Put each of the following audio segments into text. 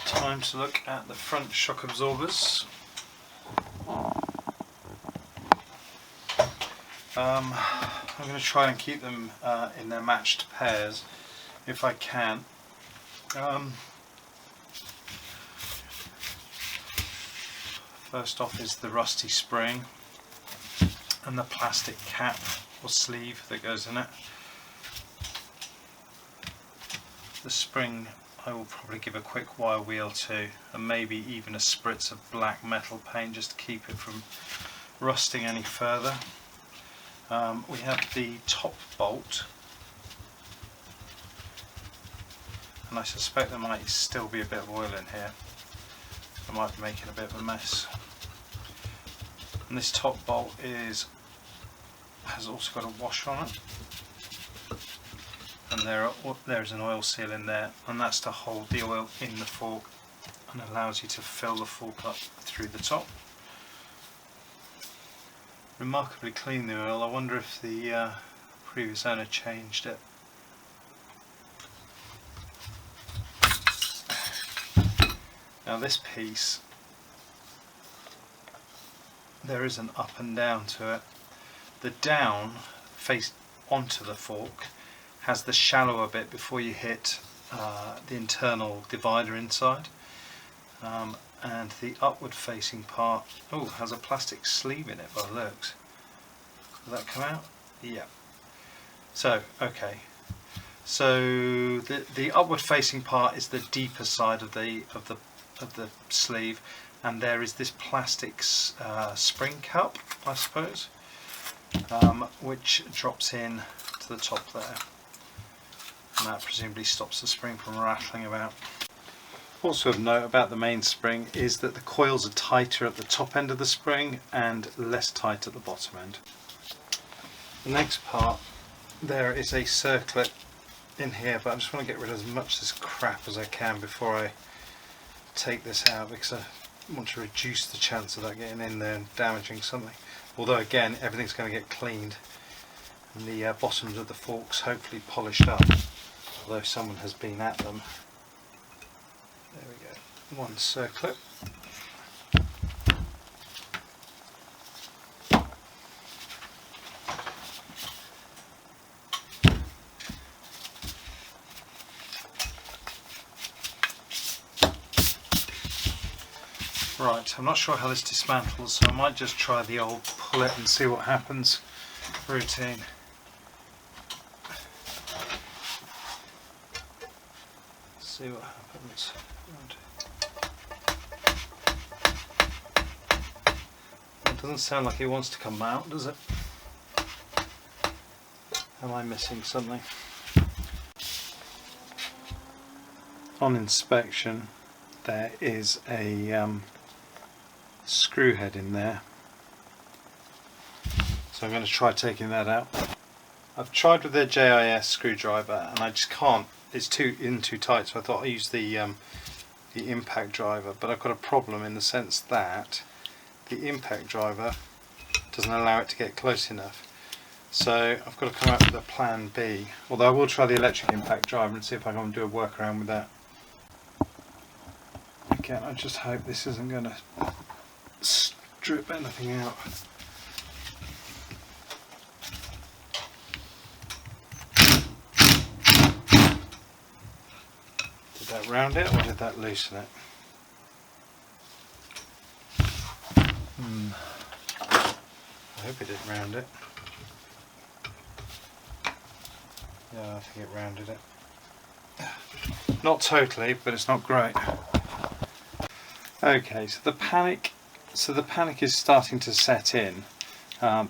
Time to look at the front shock absorbers. I'm going to try and keep them in their matched pairs if I can. First off is the rusty spring and the plastic cap or sleeve that goes in it. The spring I will probably give a quick wire wheel to, and maybe even a spritz of black metal paint just to keep it from rusting any further. We have the top bolt, and I suspect there might still be a bit of oil in here. I might be making a bit of a mess. And this top bolt has also got a washer on it, and there's an oil seal in there, and that's to hold the oil in the fork and allows you to fill the fork up through the top. Remarkably clean, the oil. I wonder if the previous owner changed it. Now this piece, there is an up and down to it. The down face onto the fork has the shallower bit before you hit the internal divider inside, and the upward facing part has a plastic sleeve in it by the looks. Does that come out? Yeah. So okay, so the upward facing part is the deeper side of the sleeve, and there is this plastic spring cup, I suppose, which drops in to the top there, and that presumably stops the spring from rattling about. Also of note about the main spring is that the coils are tighter at the top end of the spring and less tight at the bottom end. The next part, there is a circlip in here, but I just want to get rid of as much of this crap as I can before I take this out, because I want to reduce the chance of that getting in there and damaging something. Although again, everything's going to get cleaned and the bottoms of the forks hopefully polished up, although someone has been at them. There we go, one circlip. Right, I'm not sure how this dismantles, so I might just try the old pull it and see what happens routine. See what happens. It doesn't sound like it wants to come out, does it? Am I missing something? On inspection, there is a screw head in there, so I'm going to try taking that out. I've tried with the JIS screwdriver and I just can't, it's too tight, so I thought I'd use the impact driver, but I've got a problem in the sense that the impact driver doesn't allow it to get close enough, so I've got to come up with a plan B, although I will try the electric impact driver and see if I can do a workaround with that. Again, I just hope this isn't going to strip anything out. Did that round it or did that loosen it? I hope it didn't round it. Yeah, I think it rounded it. Not totally, but it's not great. Okay, so the panic is starting to set in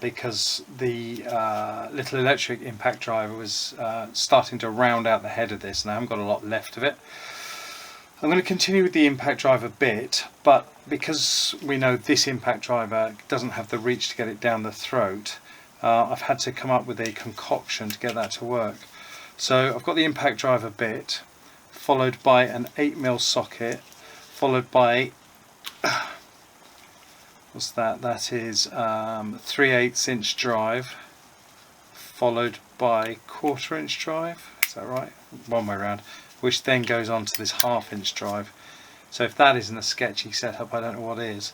because the little electric impact driver was starting to round out the head of this, and I haven't got a lot left of it. I'm going to continue with the impact driver bit, but because we know this impact driver doesn't have the reach to get it down the throat, I've had to come up with a concoction to get that to work. So I've got the impact driver bit, followed by an 8mm socket, followed by what's that? That is 3/8 inch drive, followed by 1/4 inch drive. Is that right? One way around. Which then goes on to this 1/2 inch drive, So if that isn't a sketchy setup, I don't know what is.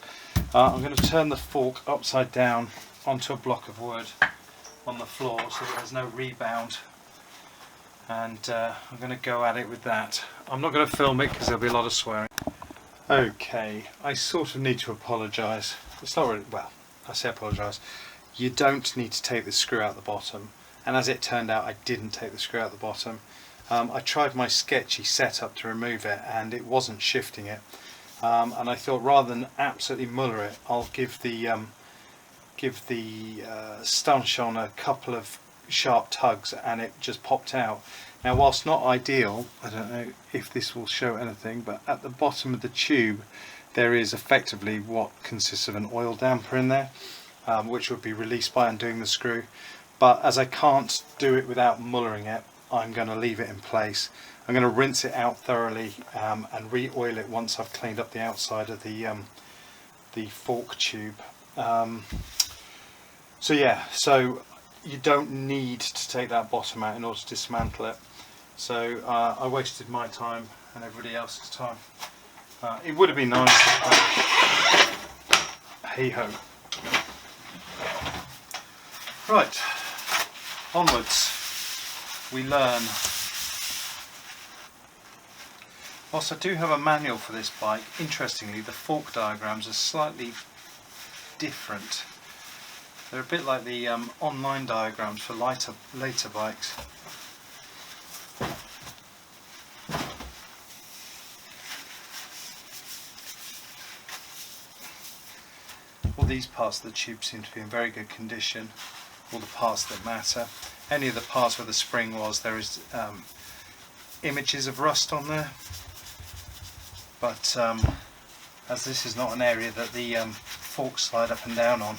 I'm going to turn the fork upside down onto a block of wood on the floor so that there's no rebound, and I'm going to go at it with that. I'm not going to film it because there'll be a lot of swearing. Okay, I sort of need to apologise. It's not really, well, I say apologise. You don't need to take the screw out the bottom, and as it turned out I didn't take the screw out the bottom. I tried my sketchy setup to remove it and it wasn't shifting it, and I thought rather than absolutely muller it, I'll give the stanchion a couple of sharp tugs and it just popped out. Now, whilst not ideal, I don't know if this will show anything, but at the bottom of the tube there is effectively what consists of an oil damper in there, which would be released by undoing the screw. But as I can't do it without mullering it, I'm going to leave it in place. I'm going to rinse it out thoroughly and re-oil it once I've cleaned up the outside of the fork tube. So yeah, so you don't need to take that bottom out in order to dismantle it. So I wasted my time and everybody else's time. It would have been nice, hey ho. Right, onwards we learn. Whilst I do have a manual for this bike, interestingly the fork diagrams are slightly different. They're a bit like the online diagrams for later bikes. All these parts of the tube seem to be in very good condition, all the parts that matter. Any of the parts where the spring was, there is images of rust on there, but as this is not an area that the forks slide up and down on,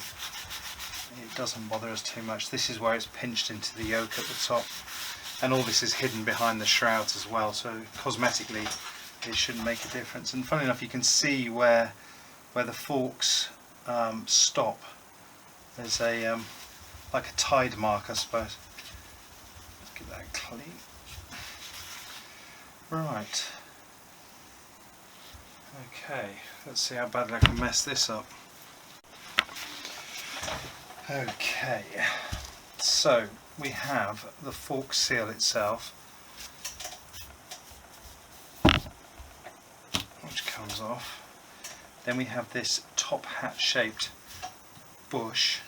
it doesn't bother us too much. This is where it's pinched into the yoke at the top, and all this is hidden behind the shrouds as well, so cosmetically it shouldn't make a difference. And funny enough, you can see where the forks stop. There's a like a tide mark, I suppose. Let's get that clean. Right. Okay, let's see how badly I can mess this up. Okay, so we have the fork seal itself, which comes off. Then we have this top hat shaped bush,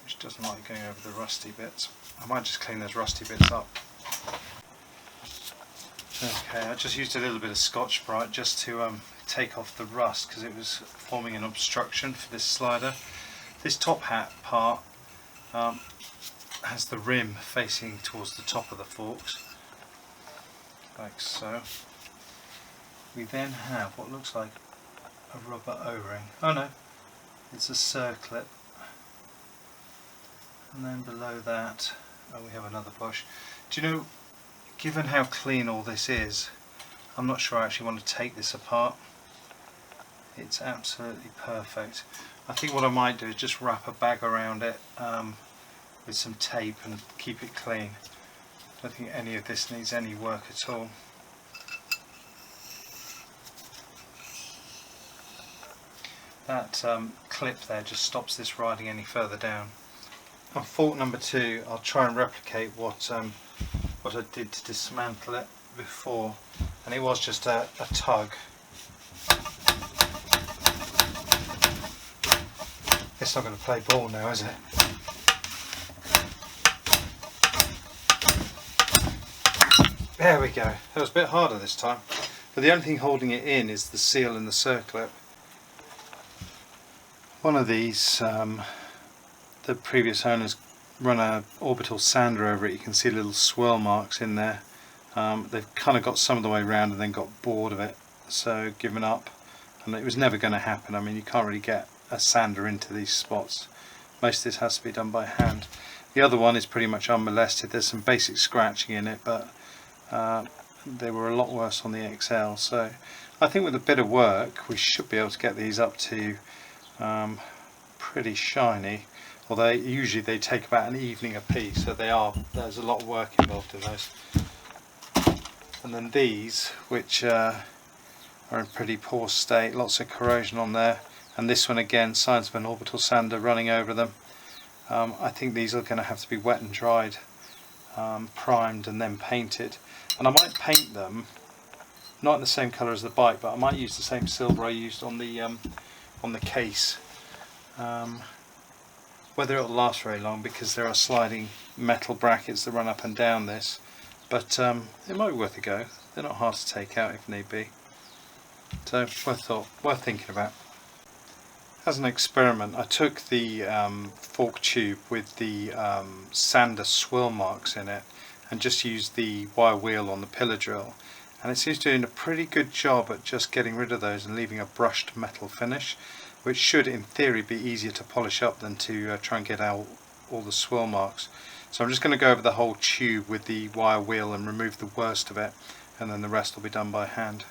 which doesn't like going over the rusty bits. I might just clean those rusty bits up. Okay, I just used a little bit of Scotch-Brite just to take off the rust because it was forming an obstruction for this slider. This top hat part has the rim facing towards the top of the forks, like so. We then have what looks like a rubber O-ring. Oh no, it's a circlip. And then below that, oh, we have another bush. Do you know, given how clean all this is, I'm not sure I actually want to take this apart. It's absolutely perfect. I think what I might do is just wrap a bag around it with some tape and keep it clean. I don't think any of this needs any work at all. That clip there just stops this riding any further down. On fork number 2, I'll try and replicate what I did to dismantle it before, and it was just a tug. It's not going to play ball now, is it? There we go. That was a bit harder this time, but the only thing holding it in is the seal and the circlip. One of these, the previous owners run an orbital sander over it. You can see little swirl marks in there. They've kind of got some of the way around and then got bored of it, so given up, and it was never going to happen. I mean, you can't really get a sander into these spots. Most of this has to be done by hand. The other one is pretty much unmolested. There's some basic scratching in it, but they were a lot worse on the XL, so I think with a bit of work we should be able to get these up to pretty shiny, although usually they take about an evening a piece, so there's a lot of work involved in those. And then these, which are in pretty poor state, lots of corrosion on there, and this one again, signs of an orbital sander running over them. I think these are going to have to be wet and dried, primed and then painted. And I might paint them not in the same colour as the bike, but I might use the same silver I used on the case. Whether it'll last very long, because there are sliding metal brackets that run up and down this, but it might be worth a go. They're not hard to take out if need be, so worth thinking about. As an experiment, I took the fork tube with the sander swirl marks in it and just used the wire wheel on the pillar drill, and it seems to be doing a pretty good job at just getting rid of those and leaving a brushed metal finish, which should in theory be easier to polish up than to try and get out all the swirl marks. So I'm just going to go over the whole tube with the wire wheel and remove the worst of it, and then the rest will be done by hand.